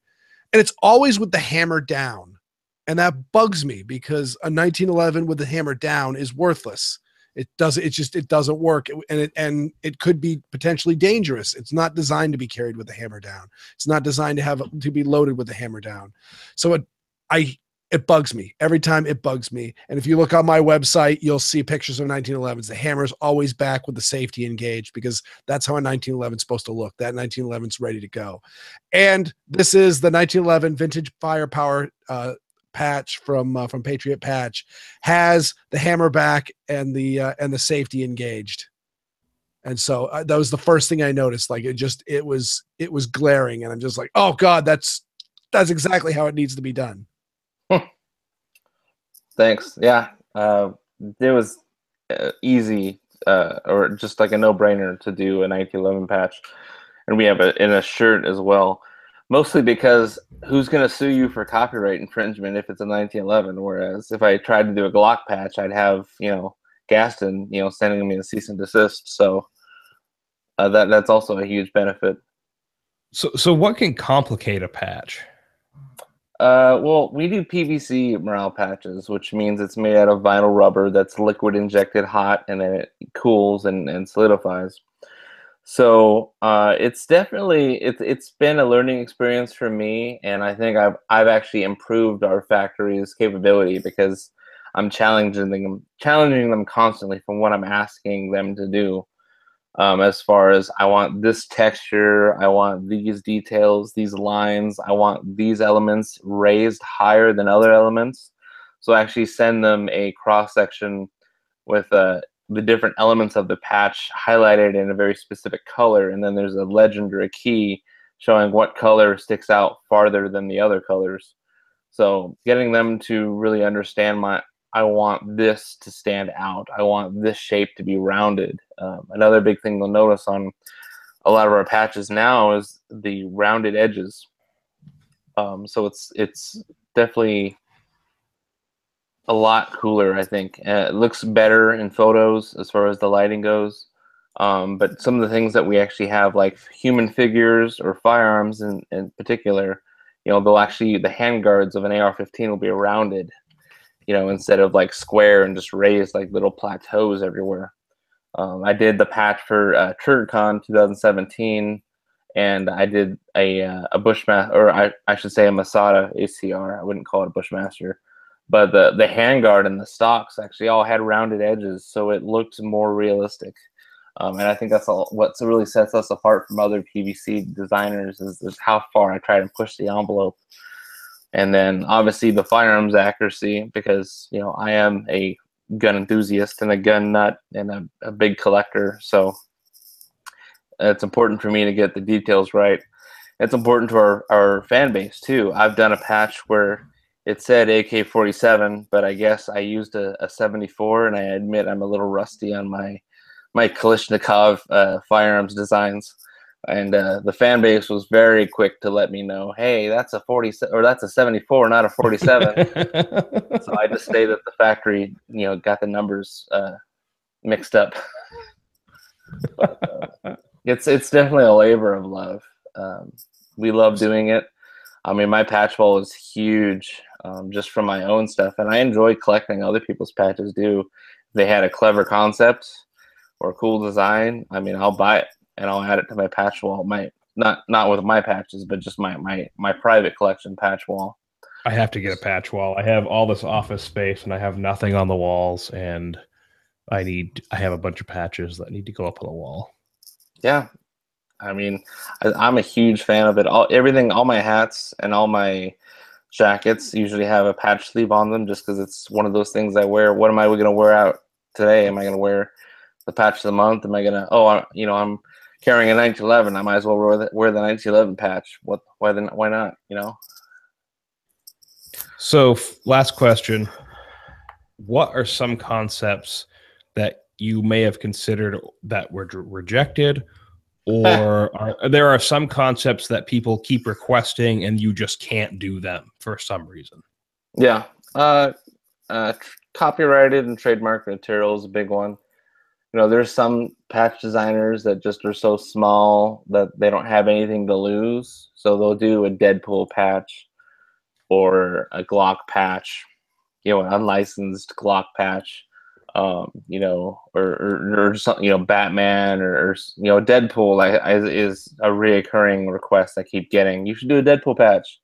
And it's always with the hammer down. And that bugs me, because a 1911 with the hammer down is worthless. It doesn't work, and it could be potentially dangerous. It's not designed to be carried with the hammer down. It's not designed to be loaded with the hammer down. So it bugs me every time. It bugs me. And if you look on my website, you'll see pictures of 1911s. The hammer's always back with the safety engaged, because that's how a 1911 is supposed to look. That 1911 is ready to go. And this is the 1911 vintage firepower patch from Patriot Patch, has the hammer back and the safety engaged. And so that was the first thing I noticed. Like it was glaring, and I'm just like, oh God, that's exactly how it needs to be done. Thanks. Yeah. It was easy, or just like a no-brainer to do a 1911 patch. And we have it in a shirt as well. Mostly because who's going to sue you for copyright infringement if it's a 1911? Whereas if I tried to do a Glock patch, I'd have, Gaston, sending me a cease and desist. So that's also a huge benefit. So what can complicate a patch? Well, we do PVC morale patches, which means it's made out of vinyl rubber that's liquid injected hot, and then it cools and solidifies. So it's definitely it's been a learning experience for me, and I think I've actually improved our factory's capability, because I'm challenging them constantly from what I'm asking them to do. As far as, I want this texture, I want these details, these lines, I want these elements raised higher than other elements. So I actually send them a cross section with the different elements of the patch highlighted in a very specific color, and then there's a legend or a key showing what color sticks out farther than the other colors. So getting them to really understand I want this to stand out, I want this shape to be rounded. Another big thing they'll notice on a lot of our patches now is the rounded edges. So it's definitely a lot cooler, I think. It looks better in photos as far as the lighting goes. But some of the things that we actually have, like human figures or firearms in particular, they'll actually, the handguards of an AR-15 will be rounded, instead of like square and just raised like little plateaus everywhere. I did the patch for TurretCon 2017, and I did a Bushmaster, or I should say a Masada ACR. I wouldn't call it a Bushmaster, but the handguard and the stocks actually all had rounded edges, so it looked more realistic. And I think that's all what really sets us apart from other PVC designers is how far I try to push the envelope. And then obviously the firearms accuracy, because I am a gun enthusiast and a gun nut and a big collector, so it's important for me to get the details right. It's important to our fan base too. I've done a patch where it said AK-47, but I guess I used a 74, and I admit I'm a little rusty on my Kalashnikov firearms designs. And the fan base was very quick to let me know, hey, that's a 47 or that's a 74, not a 47. So I just say that the factory, got the numbers mixed up. But, it's definitely a labor of love. We love doing it. I mean, my patch wall is huge, just from my own stuff, and I enjoy collecting other people's patches too. If they had a clever concept or a cool design, I mean, I'll buy it and I'll add it to my patch wall. Not with my patches, but just my private collection patch wall. I have to get a patch wall. I have all this office space and I have nothing on the walls, and I have a bunch of patches that need to go up on the wall. Yeah. I mean, I'm a huge fan of it. All my hats and all my jackets usually have a patch sleeve on them, just because it's one of those things I wear. What am I going to wear out today? Am I going to wear the patch of the month? Am I going to, I'm carrying a 1911. I might as well wear the 1911 patch. Why not? So last question. What are some concepts that you may have considered that were rejected, or there are some concepts that people keep requesting and you just can't do them for some reason? Yeah. Copyrighted and trademark material is a big one. There's some patch designers that just are so small that they don't have anything to lose. So they'll do a Deadpool patch or a Glock patch, an unlicensed Glock patch, or something, Batman or Deadpool is a reoccurring request I keep getting. You should do a Deadpool patch.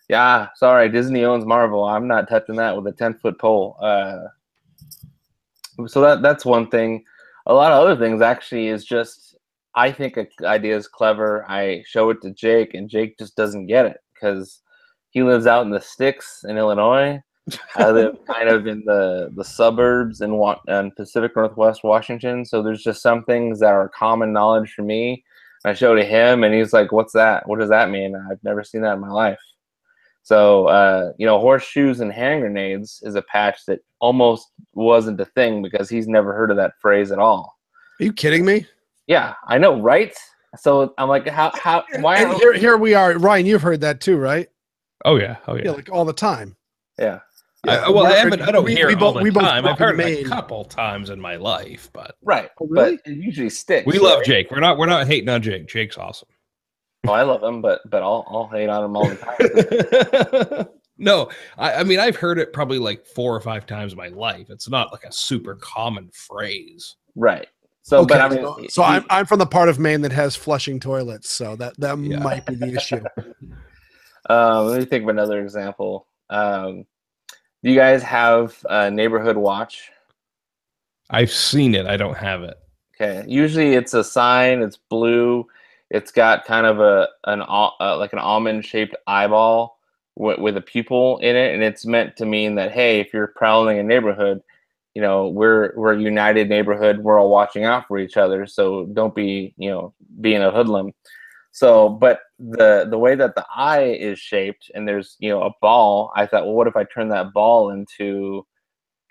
Yeah, sorry, Disney owns Marvel. I'm not touching that with a 10-foot pole. So that's one thing. A lot of other things actually is just, I think an idea is clever. I show it to Jake, and Jake just doesn't get it because he lives out in the sticks in Illinois. I live kind of in the suburbs in Pacific Northwest Washington. So there's just some things that are common knowledge for me. I show to him, and he's like, "What's that? What does that mean? I've never seen that in my life." So, horseshoes and hand grenades is a patch that almost wasn't a thing because he's never heard of that phrase at all. Are you kidding me? Yeah, I know, right? So I'm like, why? And here we are, Ryan. You've heard that too, right? Oh yeah, Yeah, like all the time. Yeah. I don't hear it all the time. I've heard it a couple times in my life, but right. Oh, really? But it usually sticks. We love Jake. We're not hating on Jake. Jake's awesome. Oh, I love him, but I'll hate on him all the time. No, I mean, I've heard it probably like 4 or 5 times in my life. It's not like a super common phrase, right? So, okay, but I mean, I'm from the part of Maine that has flushing toilets, so that might be the issue. Let me think of another example. Do you guys have a neighborhood watch? I've seen it. I don't have it. Okay. Usually it's a sign. It's blue. It's got kind of like an almond-shaped eyeball with a pupil in it, and it's meant to mean that, hey, if you're prowling a neighborhood, we're a united neighborhood. We're all watching out for each other. So don't be being a hoodlum. So, but the way that the eye is shaped, and there's a ball, I thought, well, what if I turn that ball into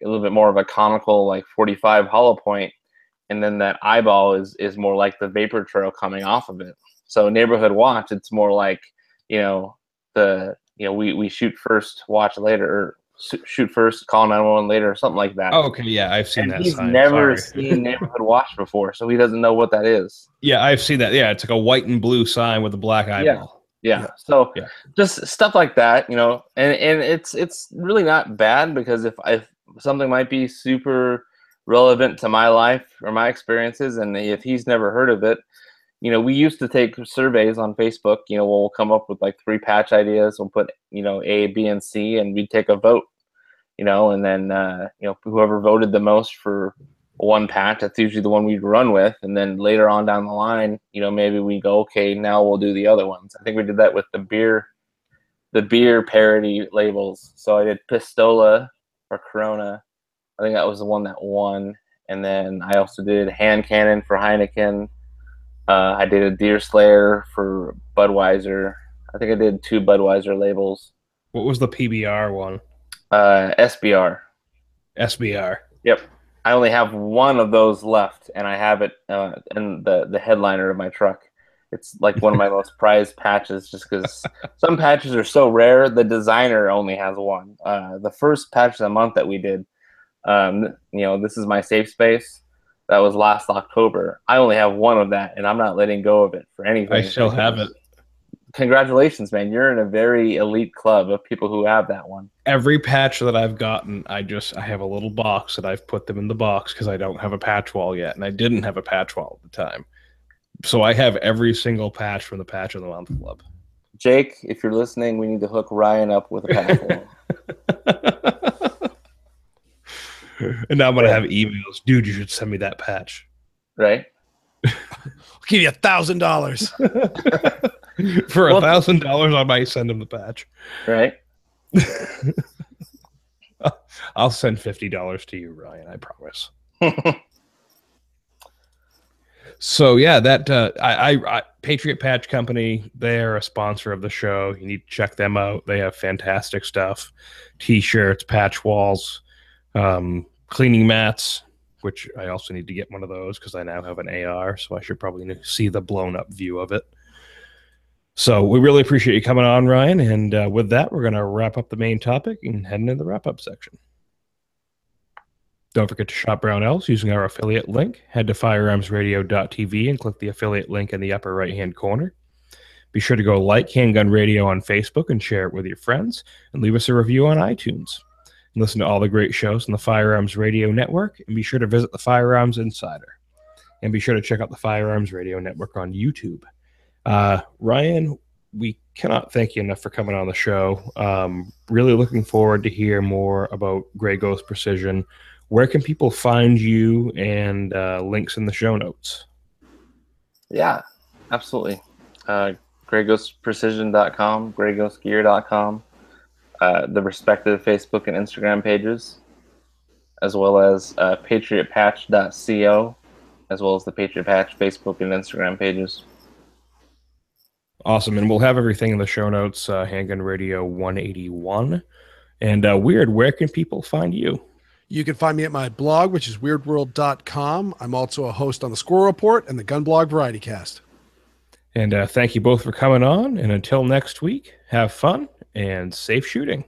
a little bit more of a conical, like 45 hollow point, and then that eyeball is more like the vapor trail coming off of it. So neighborhood watch, it's more like we shoot first, watch later, or shoot first, call 911 later, or something like that. Oh, okay, yeah, I've seen that He's sign. never Sorry. seen Neighborhood Watch before, so he doesn't know what that is. Yeah, I've seen that. Yeah, it's like a white and blue sign with a black eyeball. Yeah. So Yeah. just stuff like that, and it's really not bad, because if something might be super relevant to my life or my experiences, and if he's never heard of it, we used to take surveys on Facebook. We'll come up with like 3 patch ideas. We'll put A, B, and C, and we'd take a vote. And then whoever voted the most for one patch, that's usually the one we'd run with. And then later on down the line, maybe we go, okay, now we'll do the other ones. I think we did that with the beer parody labels. So I did Pistola for Corona. I think that was the one that won. And then I also did Hand Cannon for Heineken. I did a Deer Slayer for Budweiser. I think I did 2 Budweiser labels. What was the PBR one? SBR. SBR. Yep. I only have one of those left, and I have it in the headliner of my truck. It's like one of my most prized patches, just because some patches are so rare. The designer only has one. The first patch of the month that we did, this is my safe space. That was last October. I only have one of that, and I'm not letting go of it for anything. I still have it. Congratulations, man. You're in a very elite club of people who have that one. Every patch that I've gotten, I have a little box that I've put them in the box because I don't have a patch wall yet, and I didn't have a patch wall at the time. So I have every single patch from the Patch of the Month Club. Jake, if you're listening, we need to hook Ryan up with a patch wall. And now I'm going to have emails. Dude, you should send me that patch. Right? I'll give you $1,000. For $1,000, I might send him the patch. Right? I'll send $50 to you, Ryan. I promise. So yeah, that I Patriot Patch Company, they're a sponsor of the show. You need to check them out. They have fantastic stuff: T-shirts, patch walls, cleaning mats. Which I also need to get one of those because I now have an AR, so I should probably see the blown up view of it. So we really appreciate you coming on, Ryan. And with that, we're going to wrap up the main topic and head into the wrap-up section. Don't forget to shop Brownells using our affiliate link. Head to firearmsradio.tv and click the affiliate link in the upper right-hand corner. Be sure to go like Handgun Radio on Facebook and share it with your friends. And leave us a review on iTunes. And listen to all the great shows on the Firearms Radio Network. And be sure to visit the Firearms Insider. And be sure to check out the Firearms Radio Network on YouTube. Ryan, we cannot thank you enough for coming on the show. Really looking forward to hear more about Grey Ghost Precision. Where can people find you, and links in the show notes? Yeah, absolutely. GreyGhostPrecision.com, GreyGhostGear.com, the respective Facebook and Instagram pages, as well as PatriotPatch.co, as well as the Patriot Patch Facebook and Instagram pages. Awesome. And we'll have everything in the show notes, Handgun Radio 181. And Weird, where can people find you? You can find me at my blog, which is weirdworld.com. I'm also a host on the Squirrel Report and the Gun Blog Variety Cast. And thank you both for coming on. And until next week, have fun and safe shooting.